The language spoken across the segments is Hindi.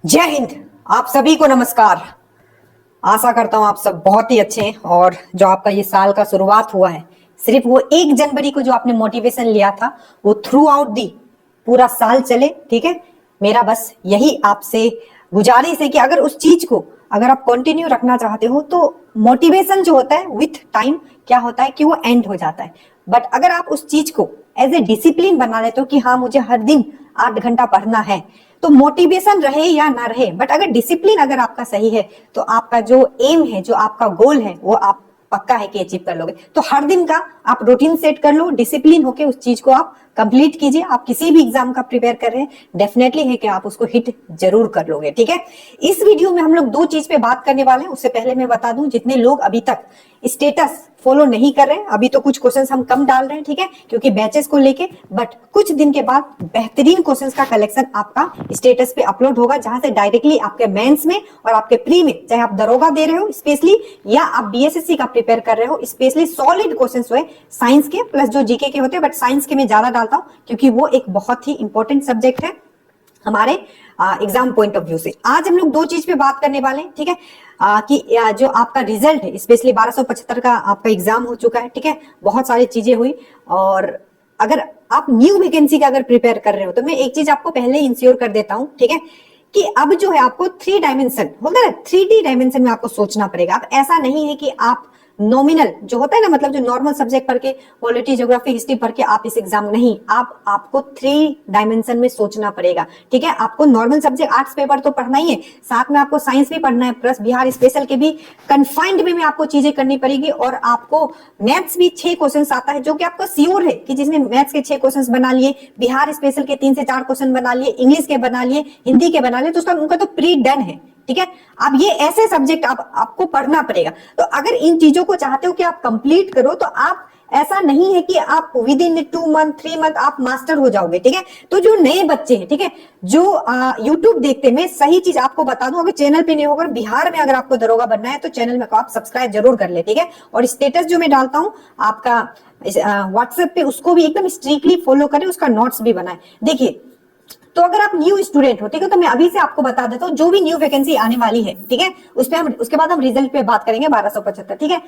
जय हिंद। आप सभी को नमस्कार। आशा करता हूं आप सब बहुत ही अच्छे हैं और जो आपका ये साल का शुरुआत हुआ है, सिर्फ वो 1 जनवरी को जो आपने मोटिवेशन लिया था वो थ्रू आउट दी पूरा साल चले। ठीक है, मेरा बस यही आपसे गुजारिश है कि अगर उस चीज को अगर आप कंटिन्यू रखना चाहते हो तो मोटिवेशन जो होता है विथ टाइम क्या होता है कि वो एंड हो जाता है। बट अगर आप उस चीज को एज ए डिसिप्लिन बना लेते हो कि हाँ मुझे हर दिन 8 घंटा पढ़ना है, तो मोटिवेशन रहे या ना रहे, बट अगर डिसिप्लिन अगर आपका सही है तो आपका जो एम है, जो आपका गोल है, वो आप पक्का है कि अचीव कर लोगे। तो हर दिन का आप रूटीन सेट कर लो, डिसिप्लिन होके उस चीज को आप कंप्लीट कीजिए। आप किसी भी एग्जाम का प्रिपेयर कर रहे हैं, डेफिनेटली है कि आप उसको हिट जरूर कर लोगे। ठीक है, इस वीडियो में हम लोग 2 चीज पे बात करने वाले हैं। उससे पहले मैं बता दूं, जितने लोग अभी तक स्टेटस फॉलो नहीं कर रहे हैं, अभी तो कुछ क्वेश्चंस हम कम डाल रहे हैं, ठीक है, क्योंकि बैचेस को लेके, बट कुछ दिन के बाद बेहतरीन क्वेश्चंस का कलेक्शन आपका स्टेटस पे अपलोड होगा, जहां से डायरेक्टली आपके मेंस में और आपके प्री में, चाहे आप दरोगा दे रहे हो स्पेशली या आप बीएसएससी का प्रिपेयर कर रहे हो, स्पेशली सॉलिड क्वेश्चंस हुए साइंस के प्लस जो जीके के होते हैं, बट साइंस के मैं ज्यादा डालता हूं क्योंकि वो एक बहुत ही इंपॉर्टेंट सब्जेक्ट है हमारे एग्जाम पॉइंट ऑफ व्यू से। आज हम लोग 2 चीज पे बात करने वाले हैं, ठीक है, कि जो आपका रिजल्ट है, स्पेशली 1275 का आपका एग्जाम हो चुका है, ठीक है, बहुत सारी चीजें हुई। और अगर आप न्यू वैकेंसी का अगर प्रिपेयर कर रहे हो तो मैं एक चीज आपको पहले इंश्योर कर देता हूं, ठीक है, कि अब जो है आपको 3 डायमेंशन होता है ना, 3D डायमेंशन में आपको सोचना पड़ेगा। अब ऐसा नहीं है कि आप नॉमिनल जो होता है ना, मतलब जो नॉर्मल सब्जेक्ट पढ़ के, पॉलिटी, ज्योग्राफी, हिस्ट्री पढ़ के आप इस एग्जाम नहीं, आपको 3 डायमेंशन में सोचना पड़ेगा। ठीक है, आपको नॉर्मल सब्जेक्ट आर्ट्स पेपर तो पढ़ना ही है, साथ में आपको साइंस भी पढ़ना है, प्लस बिहार स्पेशल के भी कंफाइंड वे में आपको चीजें करनी पड़ेगी। और आपको मैथ्स भी 6 क्वेश्चन आता है, जो कि आपको श्योर है कि जिसने मैथ्स के 6 क्वेश्चन बना लिए, बिहार स्पेशल के 3 से 4 क्वेश्चन बना लिए, इंग्लिश के बना लिए, हिंदी के बना लिए, तो उसका उनका तो प्री डन है। ठीक है, अब ये ऐसे सब्जेक्ट आपको पढ़ना पड़ेगा। तो अगर इन चीजों को चाहते हो कि आप कंप्लीट करो, तो आप ऐसा नहीं है कि आप विद इन 2 मंथ 3 मंथ आप मास्टर हो जाओगे। ठीक है, तो जो नए बच्चे हैं, ठीक है, जो यूट्यूब देखते हैं, मैं सही चीज आपको बता दूं, अगर चैनल पे नहीं होगा, बिहार में अगर आपको दरोगा बनना है तो चैनल में आप सब्सक्राइब जरूर कर ले। ठीक है, और स्टेटस जो मैं डालता हूं आपका व्हाट्सएप पे, उसको भी एकदम स्ट्रिक्टली फॉलो करें, उसका नोट्स भी बनाए। देखिए, तो अगर आप न्यू स्टूडेंट हो, ठीक है, तो मैं अभी से आपको बता देता हूँ जो भी न्यू वैकेंसी आने वाली है, ठीक है, उस पे हम उसके बाद हम रिजल्ट पे बात करेंगे 1275। ठीक है,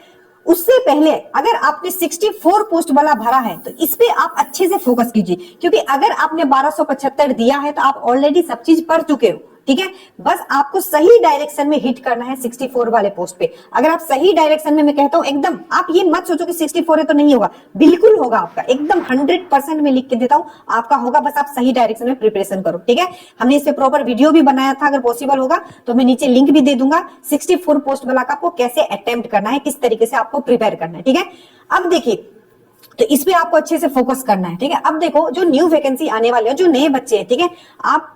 उससे पहले अगर आपने 64 पोस्ट वाला भरा है तो इस पे आप अच्छे से फोकस कीजिए, क्योंकि अगर आपने 1275 दिया है तो आप ऑलरेडी सब चीज पढ़ चुके हो। ठीक है, बस आपको सही डायरेक्शन में हिट करना है 64 वाले पोस्ट पे। अगर आप सही डायरेक्शन में, मैं कहता हूं एकदम, आप ये मत सोचो कि 64 है तो नहीं होगा, बिल्कुल होगा आपका, एकदम 100% में लिख के देता हूं आपका होगा, बस आप सही डायरेक्शन में प्रिपरेशन करो। ठीक है, हमने इस पे प्रॉपर वीडियो भी बनाया था, अगर पॉसिबल होगा तो मैं नीचे लिंक भी दे दूंगा 64 पोस्ट वाला का, आपको कैसे अटेम्प्ट करना है, किस तरीके से आपको प्रिपेयर करना है। ठीक है, अब देखिए, तो इस पे आपको अच्छे से फोकस करना है। ठीक है, अब देखो, जो न्यू वैकेंसी आने वाले हैं, जो नए बच्चे हैं, ठीक है, आप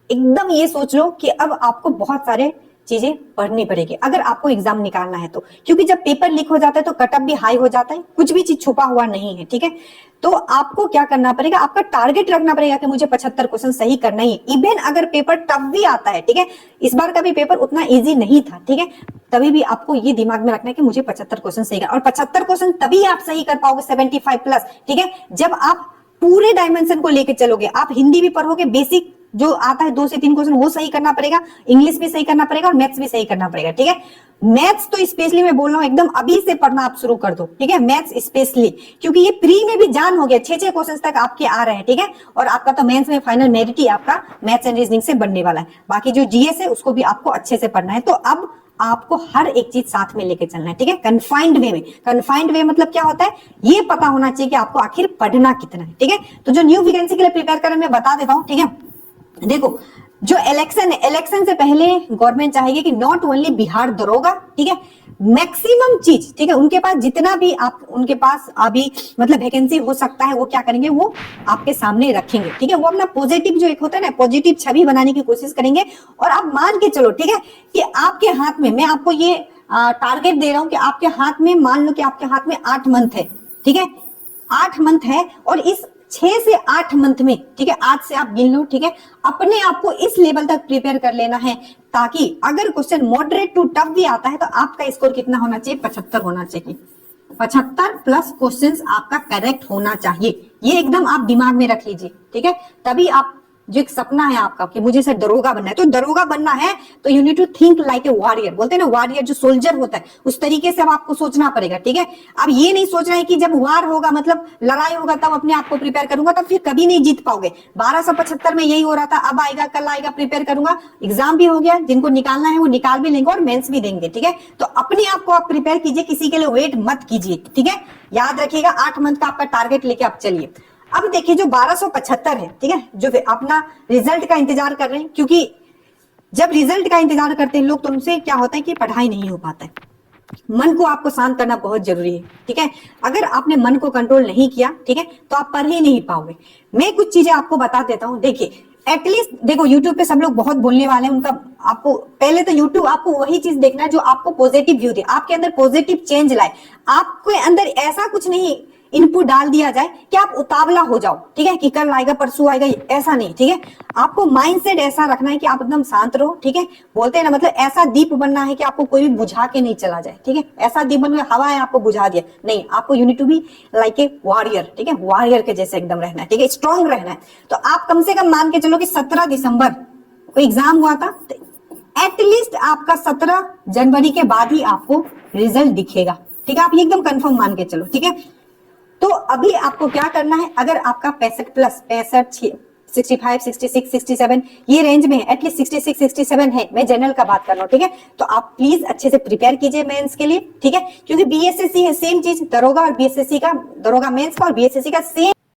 एकदम ये सोच लो कि अब आपको बहुत सारे चीजें पढ़नी पड़ेगी अगर आपको एग्जाम निकालना है तो, क्योंकि जब पेपर लीक हो जाता है तो कटअप भी हाई हो जाता है, कुछ भी चीज छुपा हुआ नहीं है। ठीक है, तो आपको क्या करना पड़ेगा, आपका टारगेट रखना पड़ेगा कि मुझे 75 क्वेश्चन सही करना ही है। इवन अगर पेपर टफ भी आता है, ठीक है, इस बार का भी पेपर उतना इजी नहीं था, ठीक है, तभी भी आपको ये दिमाग में रखना है कि मुझे 75 क्वेश्चन सही करना, और 75 क्वेश्चन तभी आप सही कर पाओगे 75 प्लस। ठीक है, जब आप पूरे डायमेंशन को लेकर चलोगे, आप हिंदी भी पढ़ोगे, बेसिक जो आता है 2 से 3 क्वेश्चन वो सही करना पड़ेगा, इंग्लिश भी सही करना पड़ेगा और मैथ्स भी सही करना पड़ेगा। ठीक है, मैथ्स तो स्पेशली मैं बोल रहा हूं एकदम अभी से पढ़ना आप शुरू कर दो। ठीक है, मैथ्स स्पेशली, क्योंकि ये प्री में भी जान हो गया, 6 क्वेश्चन तक आपके आ रहे हैं। ठीक है, और आपका तो मेंस में फाइनल मेरिट ही आपका मैथ्स एंड रीजनिंग से बनने वाला है, बाकी जो जीएस है उसको भी आपको अच्छे से पढ़ना है। तो अब आपको हर एक चीज साथ में लेके चलना है। ठीक है, कन्फाइंड वे में, कन्फाइंड वे मतलब क्या होता है, ये पता होना चाहिए कि आपको आखिर पढ़ना कितना है। ठीक है, तो जो न्यू वैकेंसी के लिए प्रिपेयर करें मैं बता देता हूं। ठीक है, देखो, जो इलेक्शन है, इलेक्शन से पहले गवर्नमेंट चाहेगी कि नॉट ओनली बिहार दरोगा, ठीक है, मैक्सिमम चीज, ठीक है, उनके पास जितना भी आप उनके पास अभी मतलब वैकेंसी हो सकता है, वो क्या करेंगे, वो आपके सामने रखेंगे। ठीक है, वो अपना पॉजिटिव जो एक होता है ना, पॉजिटिव छवि बनाने की कोशिश करेंगे। और आप मान के चलो, ठीक है, कि आपके हाथ में, मैं आपको ये टारगेट दे रहा हूं कि आपके हाथ में, मान लो कि आपके हाथ में 8 मंथ है। ठीक है, 8 मंथ है, और इस 6 से 8 मंथ में, ठीक है, आज से आप गिन लो, ठीक है, अपने आप को इस लेवल तक प्रिपेयर कर लेना है, ताकि अगर क्वेश्चन मॉडरेट टू टफ भी आता है तो आपका स्कोर कितना होना चाहिए, 75 होना चाहिए। 75 प्लस क्वेश्चंस आपका करेक्ट होना चाहिए, ये एकदम आप दिमाग में रख लीजिए। ठीक है, तभी आप जो एक सपना है आपका कि मुझे सर दरोगा बनना है, तो दरोगा बनना है तो you need to think like a warrior, बोलते हैं ना वॉरियर जो सोल्जर होता है, उस तरीके से अब आपको सोचना पड़ेगा, ठीक है। अब ये नहीं सोचना है कि जब वार होगा मतलब लड़ाई होगा तब अपने आप को प्रिपेयर करूंगा, तब फिर कभी नहीं जीत पाओगे। 1275 में यही हो रहा था, अब आएगा कल आएगा, प्रिपेयर करूंगा, एग्जाम भी हो गया, जिनको निकालना है वो निकाल भी लेंगे और मेंस भी देंगे, ठीक है। तो अपने आप को आप प्रिपेयर कीजिए, किसी के लिए वेट मत कीजिए, ठीक है। याद रखिएगा 8 मंथ का आपका टारगेट लेके आप चलिए। अब देखिए जो 1275 है, ठीक है, जो अपना रिजल्ट का इंतजार कर रहे हैं, क्योंकि जब रिजल्ट का इंतजार करते हैं लोग तो उनसे क्या होता है कि पढ़ाई नहीं हो पाता है। मन को आपको शांत करना बहुत जरूरी है, ठीक है। अगर आपने मन को कंट्रोल नहीं किया, ठीक है, तो आप पढ़ ही नहीं पाओगे। मैं कुछ चीजें आपको बता देता हूं। देखिए एटलीस्ट देखो यूट्यूब पे सब लोग बहुत बोलने वाले हैं, उनका आपको पहले तो यूट्यूब आपको वही चीज देखना है जो आपको पॉजिटिव व्यू दे, आपके अंदर पॉजिटिव चेंज लाए। आपके अंदर ऐसा कुछ नहीं इनपुट डाल दिया जाए कि आप उतावला हो जाओ, ठीक है, कि कल आएगा परसों आएगा, ऐसा नहीं, ठीक है। आपको माइंडसेट ऐसा रखना है कि आप एकदम शांत रहो, ठीक है। बोलते हैं ना मतलब ऐसा दीप बनना है कि आपको कोई भी बुझा के नहीं चला जाए, ठीक है। ऐसा दीप बन हवा है आपको बुझा दिया नहीं, आपको you need to be like a warrior, ठीक है, वॉरियर के जैसे एकदम रहना है, ठीक है, स्ट्रॉन्ग रहना है। तो आप कम से कम मान के चलो कि 17 दिसंबर को एग्जाम हुआ था, एटलीस्ट आपका 17 जनवरी के बाद ही आपको रिजल्ट दिखेगा, ठीक है। आप ये एकदम कंफर्म मान के चलो, ठीक है। तो अभी आपको क्या करना है, अगर आपका 65 प्लस 65 65 66 67 ये रेंज में है, एटलीस्ट 66 67 है, मैं जनरल का बात कर रहा हूँ, ठीक है। तो आप प्लीज अच्छे से प्रिपेयर कीजिए मेंस के लिए, ठीक है, क्योंकि बीएसएससी है सेम चीज, दरोगा और बीएसएससी का, दरोगा मेंस का और बीएसएससी का सेम